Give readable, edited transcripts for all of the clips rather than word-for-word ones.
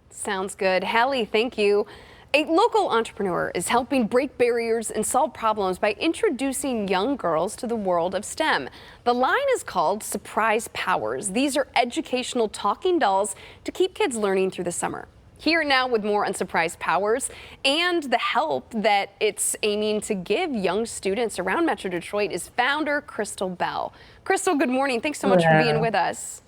Sounds good. Hallie, thank you. A local entrepreneur is helping break barriers and solve problems by introducing young girls to the world of STEM. The line is called Surprise Powerz. These are educational talking dolls to keep kids learning through the summer. Here now with more on Surprise Powerz and the help that it's aiming to give young students around Metro Detroit is founder Crystal Bell. Crystal, good morning. Thanks so much for being with us.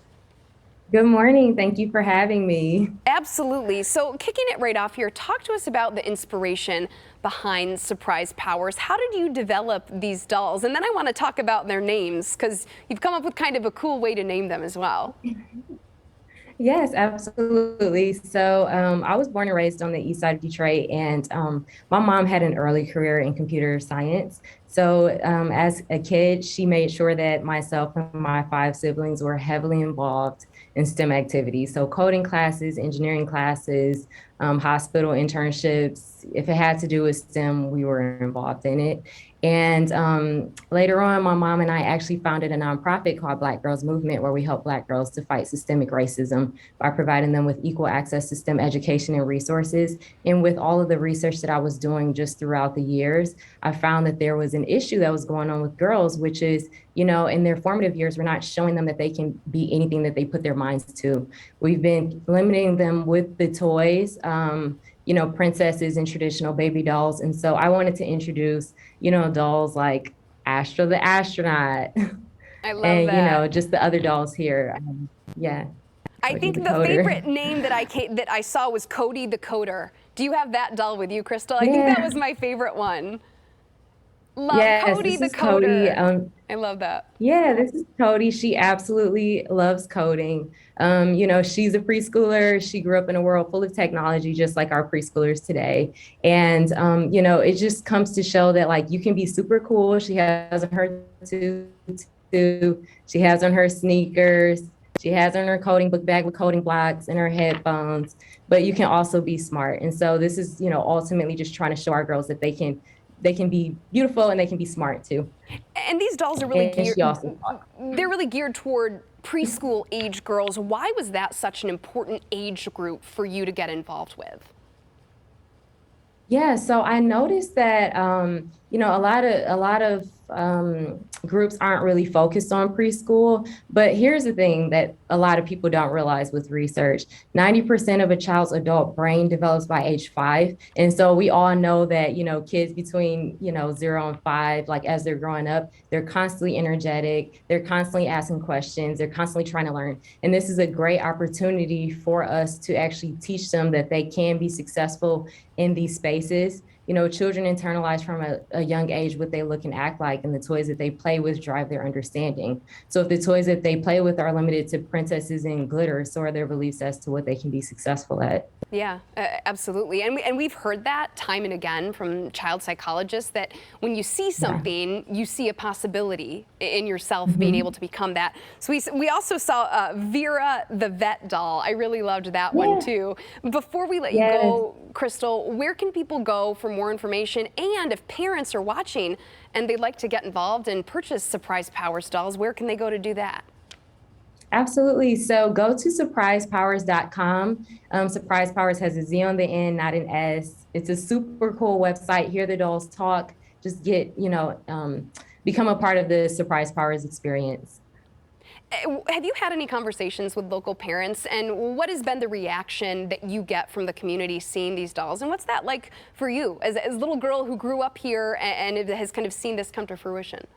Good morning. Thank you for having me. Absolutely. So kicking it right off here, talk to us about the inspiration behind Surprise Powerz. How did you develop these dolls? And then I want to talk about their names because you've come up with kind of a cool way to name them as well. Yes, absolutely. So I was born and raised on the east side of Detroit, and my mom had an early career in computer science. So as a kid, she made sure that myself and my 5 siblings were heavily involved in STEM activities. So coding classes, engineering classes, hospital internships. If it had to do with STEM, we were involved in it. And later on, my mom and I actually founded a nonprofit called Black Girls Movement, where we help Black girls to fight systemic racism by providing them with equal access to STEM education and resources. And with all of the research that I was doing just throughout the years, I found that there was an issue that was going on with girls, which is, you know, in their formative years, we're not showing them that they can be anything that they put their minds to. We've been limiting them with the toys, you know, princesses and traditional baby dolls. And so I wanted to introduce, you know, dolls like Astro the astronaut. I love and, that. you know, just the other dolls here. Yeah. I Cody think the Coder. favorite name that I saw was Cody the Coder. Do you have that doll with you, Crystal? I think that was my favorite one. Love Cody the Coder. Cody. I love that. Yeah, this is Cody. She absolutely loves coding. You know, she's a preschooler. She grew up in a world full of technology, just like our preschoolers today. And, you know, it just comes to show that, like, you can be super cool. She has on her tutu, she has on her sneakers, she has on her coding book bag with coding blocks and her headphones, but you can also be smart. And so this is, you know, ultimately just trying to show our girls that they can be beautiful and they can be smart too. And these dolls are really they're really geared toward preschool age girls. Why was that such an important age group for you to get involved with? Yeah, so I noticed that you know, a lot of groups aren't really focused on preschool. But here's the thing that a lot of people don't realize with research: 90% of a child's adult brain develops by age 5, and so we all know that, you know, kids between, you know, 0 and 5, like as they're growing up, they're constantly energetic, they're constantly asking questions, they're constantly trying to learn, and this is a great opportunity for us to actually teach them that they can be successful in these spaces. You know, children internalize from a young age what they look and act like, and the toys that they play with drive their understanding. So if the toys that they play with are limited to princesses and glitter, so are their beliefs as to what they can be successful at. Yeah, absolutely. And we've heard that time and again from child psychologists, that when you see something, you see a possibility in yourself being able to become that. So we also saw Vera the vet doll. I really loved that one too. Before we let you go, Crystal, where can people go for more information? And if parents are watching and they'd like to get involved and purchase Surprise Powerz dolls, where can they go to do that? Absolutely. So go to surprisepowers.com. Surprise Powerz has a Z on the end, not an S. It's a super cool website. Hear the dolls talk. Just get, you know, become a part of the Surprise Powerz experience. Have you had any conversations with local parents, and what has been the reaction that you get from the community seeing these dolls? And what's that like for you as a little girl who grew up here and has kind of seen this come to fruition?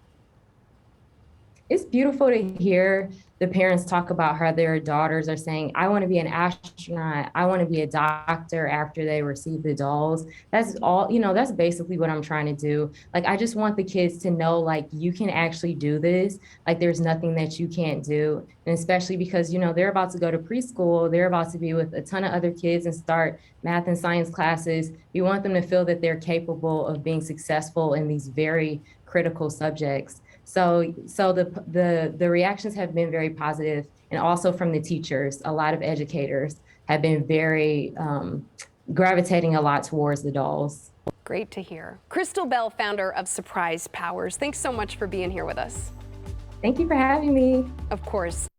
It's beautiful to hear the parents talk about how their daughters are saying, I want to be an astronaut, I want to be a doctor after they receive the dolls. That's all, you know, that's basically what I'm trying to do. Like, I just want the kids to know, like, you can actually do this. Like, there's nothing that you can't do. And especially because, you know, they're about to go to preschool, they're about to be with a ton of other kids and start math and science classes. We want them to feel that they're capable of being successful in these very critical subjects. So the reactions have been very positive, and also from the teachers. A lot of educators have been very gravitating a lot towards the dolls. Great to hear. Crystal Bell, founder of Surprise Powerz. Thanks so much for being here with us. Thank you for having me. Of course.